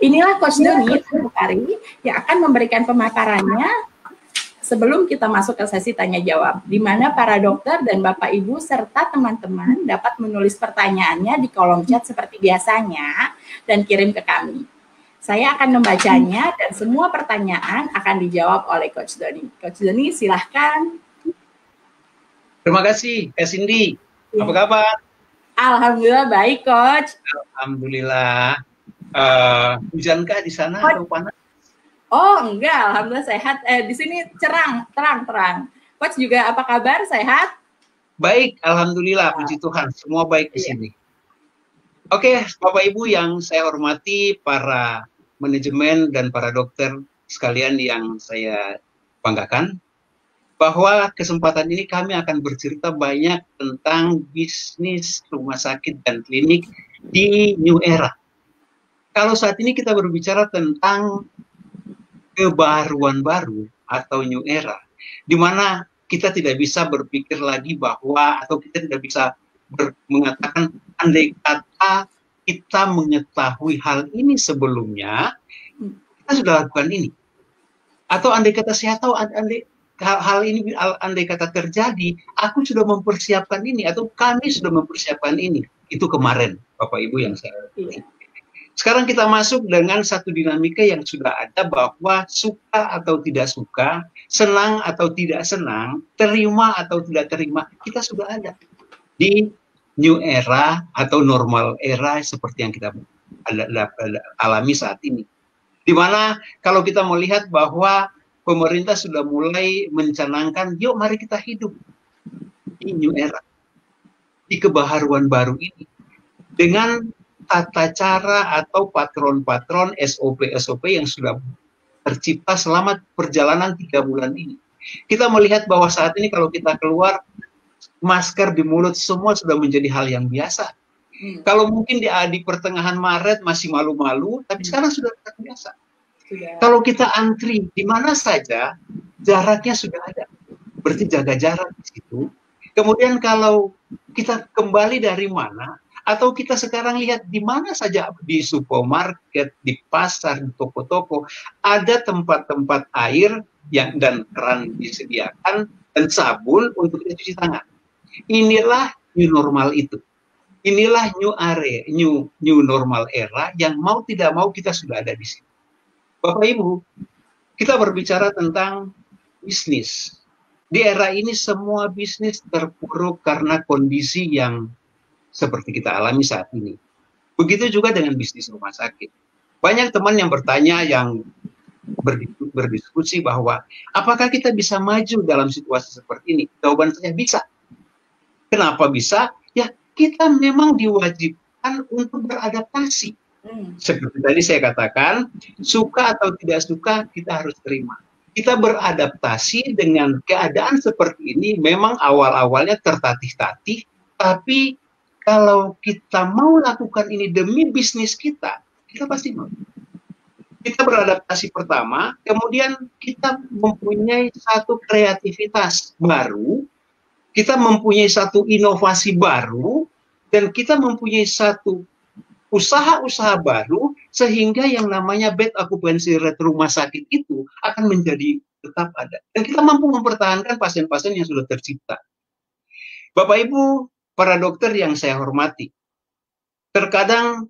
Inilah Coach Doni Putari yang akan memberikan pemaparannya sebelum kita masuk ke sesi tanya jawab, di mana para dokter dan Bapak Ibu serta teman-teman dapat menulis pertanyaannya di kolom chat seperti biasanya dan kirim ke kami. Saya akan membacanya dan semua pertanyaan akan dijawab oleh Coach Doni. Coach Doni, silahkan. Terima kasih, Kak Cindy. Ya. Apa kabar? Alhamdulillah baik, Coach. Alhamdulillah. Hujankah di sana atau panas? Oh, enggak, alhamdulillah sehat. Di sini terang. Coach juga apa kabar? Sehat? Baik, alhamdulillah, puji Tuhan. Semua baik di sini. Oke, Bapak Ibu yang saya hormati, para manajemen dan para dokter sekalian yang saya banggakan, bahwa kesempatan ini kami akan bercerita banyak tentang bisnis rumah sakit dan klinik di New Era. Kalau saat ini kita berbicara tentang kebaruan baru atau New Era, di mana kita tidak bisa berpikir lagi bahwa, atau kita tidak bisa mengatakan andai kata kita mengetahui hal ini sebelumnya, kita sudah lakukan ini. Atau andai kata saya tahu hal ini andai kata terjadi, aku sudah mempersiapkan ini, atau kami sudah mempersiapkan ini. Itu kemarin, Bapak Ibu yang saya Sekarang kita masuk dengan satu dinamika yang sudah ada, bahwa suka atau tidak suka, senang atau tidak senang, terima atau tidak terima, kita sudah ada di New Era atau normal era seperti yang kita alami saat ini. Dimana kalau kita melihat bahwa pemerintah sudah mulai mencanangkan, yuk mari kita hidup di New Era, di kebaharuan baru ini, dengan tata cara atau patron-patron SOP-SOP yang sudah tercipta selama perjalanan 3 bulan ini. Kita melihat bahwa saat ini kalau kita keluar, masker di mulut semua sudah menjadi hal yang biasa. Kalau mungkin di pertengahan Maret masih malu-malu, tapi sekarang sudah terbiasa. Kalau kita antri di mana saja, jaraknya sudah ada. Berarti jaga jarak di situ. Kemudian kalau kita kembali dari mana, atau kita sekarang lihat di mana saja, di supermarket, di pasar, di toko-toko, ada tempat-tempat air yang dan keran disediakan dan sabun untuk kita cuci tangan. Inilah new normal itu. Inilah new normal era yang mau tidak mau kita sudah ada di sini. Bapak Ibu, kita berbicara tentang bisnis. Di era ini semua bisnis terpuruk karena kondisi yang seperti kita alami saat ini. Begitu juga dengan bisnis rumah sakit. Banyak teman yang bertanya, yang berdiskusi bahwa apakah kita bisa maju dalam situasi seperti ini? Jawaban saya bisa. Kenapa bisa? Ya, kita memang diwajibkan untuk beradaptasi. Seperti tadi saya katakan, suka atau tidak suka kita harus terima. Kita beradaptasi dengan keadaan seperti ini, memang awal-awalnya tertatih-tatih, tapi kalau kita mau lakukan ini demi bisnis kita pasti mau. Kita beradaptasi pertama, kemudian kita mempunyai satu kreativitas baru, kita mempunyai satu inovasi baru, dan kita mempunyai satu usaha-usaha baru, sehingga yang namanya bed occupancy rate rumah sakit itu akan menjadi tetap ada. Dan kita mampu mempertahankan pasien-pasien yang sudah tercipta. Bapak Ibu, para dokter yang saya hormati, terkadang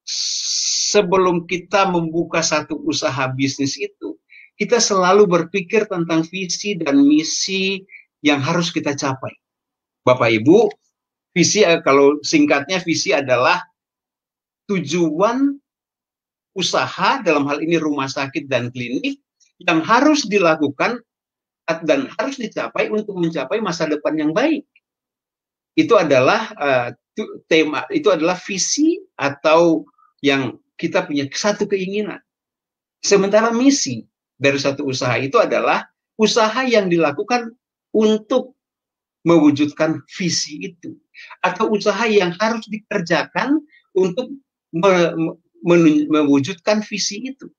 sebelum kita membuka satu usaha bisnis itu, kita selalu berpikir tentang visi dan misi yang harus kita capai. Bapak Ibu, visi, kalau singkatnya, visi adalah tujuan usaha, dalam hal ini rumah sakit dan klinik, yang harus dilakukan dan harus dicapai untuk mencapai masa depan yang baik. Itu adalah tema, itu adalah visi atau yang kita punya satu keinginan. Sementara misi dari satu usaha itu adalah usaha yang dilakukan untuk mewujudkan visi itu, atau usaha yang harus dikerjakan untuk mewujudkan visi itu.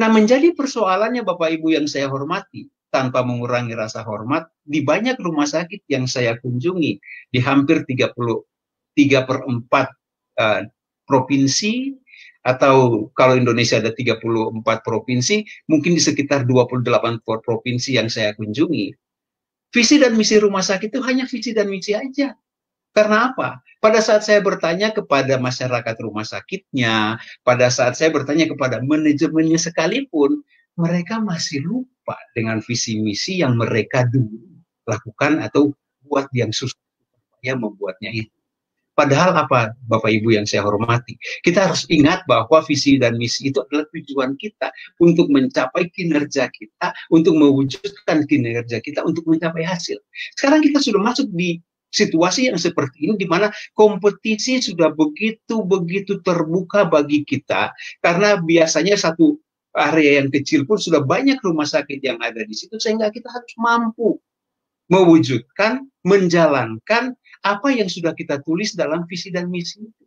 Nah, menjadi persoalannya Bapak Ibu yang saya hormati, tanpa mengurangi rasa hormat, di banyak rumah sakit yang saya kunjungi, di hampir 3/4 provinsi, Atau kalau Indonesia ada 34 provinsi, mungkin di sekitar 28 provinsi yang saya kunjungi. Visi dan misi rumah sakit itu hanya visi dan misi aja. Karena apa? Pada saat saya bertanya kepada masyarakat rumah sakitnya, pada saat saya bertanya kepada manajemennya sekalipun, mereka masih lupa dengan visi misi yang mereka dulu lakukan atau buat yang susah yang membuatnya itu. Padahal apa, Bapak Ibu yang saya hormati, kita harus ingat bahwa visi dan misi itu adalah tujuan kita untuk mencapai kinerja kita, untuk mewujudkan kinerja kita, untuk mencapai hasil. Sekarang kita sudah masuk di situasi yang seperti ini, di mana kompetisi sudah begitu terbuka bagi kita, karena biasanya satu area yang kecil pun sudah banyak rumah sakit yang ada di situ, sehingga kita harus mampu mewujudkan, menjalankan apa yang sudah kita tulis dalam visi dan misi itu.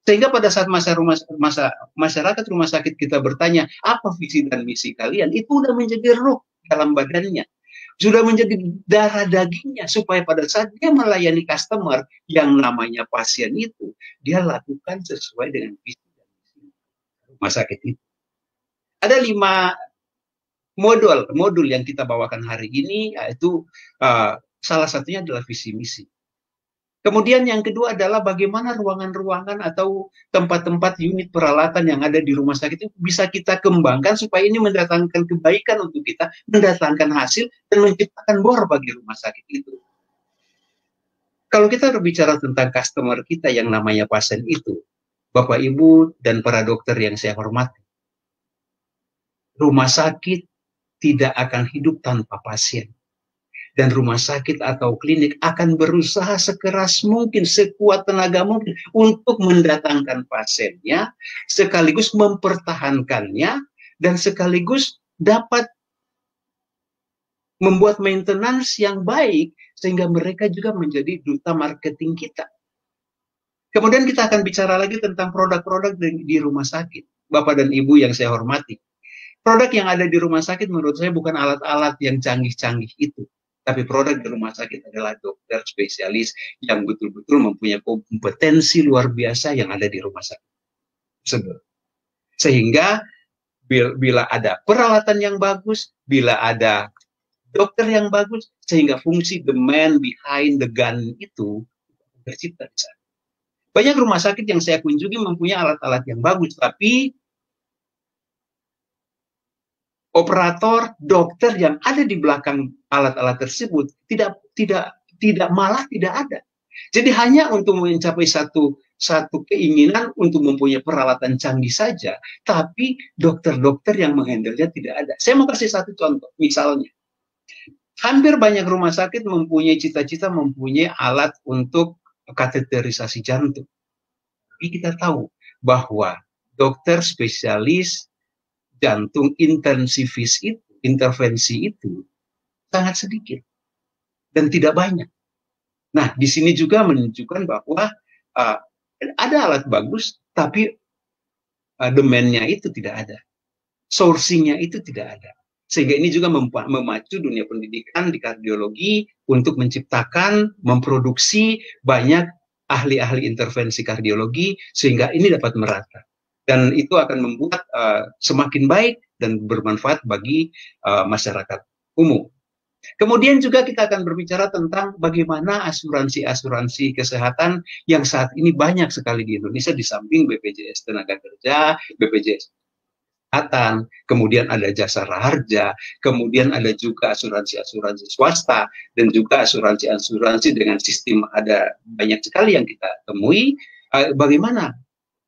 Sehingga pada saat masyarakat rumah sakit kita bertanya, apa visi dan misi kalian? Itu sudah menjadi roh dalam badannya. Sudah menjadi darah dagingnya, supaya pada saat dia melayani customer yang namanya pasien itu, dia lakukan sesuai dengan visi dan misi rumah sakit itu. Ada 5 modul yang kita bawakan hari ini, yaitu salah satunya adalah visi misi. Kemudian yang kedua adalah bagaimana ruangan-ruangan atau tempat-tempat unit peralatan yang ada di rumah sakit itu bisa kita kembangkan supaya ini mendatangkan kebaikan untuk kita, mendatangkan hasil, dan menciptakan bor bagi rumah sakit itu. Kalau kita berbicara tentang customer kita yang namanya pasien itu, Bapak, Ibu, dan para dokter yang saya hormati, rumah sakit tidak akan hidup tanpa pasien. Dan rumah sakit atau klinik akan berusaha sekeras mungkin, sekuat tenaga mungkin untuk mendatangkan pasiennya, sekaligus mempertahankannya, dan sekaligus dapat membuat maintenance yang baik, sehingga mereka juga menjadi duta marketing kita. Kemudian kita akan bicara lagi tentang produk-produk di rumah sakit. Bapak dan Ibu yang saya hormati, produk yang ada di rumah sakit menurut saya bukan alat-alat yang canggih-canggih itu. Tapi produk di rumah sakit adalah dokter spesialis yang betul-betul mempunyai kompetensi luar biasa yang ada di rumah sakit. Sehingga bila ada peralatan yang bagus, bila ada dokter yang bagus, sehingga fungsi the man behind the gun itu tercipta di sana. Banyak rumah sakit yang saya kunjungi mempunyai alat-alat yang bagus, tapi operator, dokter yang ada di belakang alat-alat tersebut tidak ada. Jadi hanya untuk mencapai satu keinginan untuk mempunyai peralatan canggih saja, tapi dokter-dokter yang menghandle-nya tidak ada. Saya mau kasih satu contoh, misalnya, hampir banyak rumah sakit mempunyai cita-cita mempunyai alat untuk kateterisasi jantung. Tapi kita tahu bahwa dokter spesialis jantung intensivis itu, intervensi itu sangat sedikit dan tidak banyak. Nah, di sini juga menunjukkan bahwa ada alat bagus, tapi demand-nya itu tidak ada, sourcing-nya itu tidak ada. Sehingga ini juga memacu dunia pendidikan di kardiologi untuk menciptakan, memproduksi banyak ahli-ahli intervensi kardiologi, sehingga ini dapat merata. Dan itu akan membuat semakin baik dan bermanfaat bagi masyarakat umum. Kemudian juga kita akan berbicara tentang bagaimana asuransi-asuransi kesehatan yang saat ini banyak sekali di Indonesia, di samping BPJS Tenaga Kerja, BPJS Kesehatan, kemudian ada Jasa Raharja, kemudian ada juga asuransi-asuransi swasta, dan juga asuransi-asuransi dengan sistem ada banyak sekali yang kita temui. Bagaimana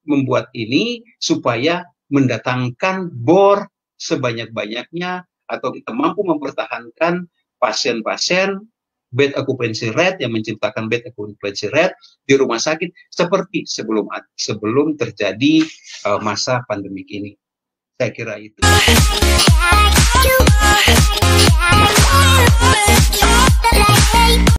membuat ini supaya mendatangkan bor sebanyak-banyaknya, atau kita mampu mempertahankan pasien-pasien, bed occupancy rate, yang menciptakan bed occupancy rate di rumah sakit seperti sebelum terjadi masa pandemik ini. Saya kira itu.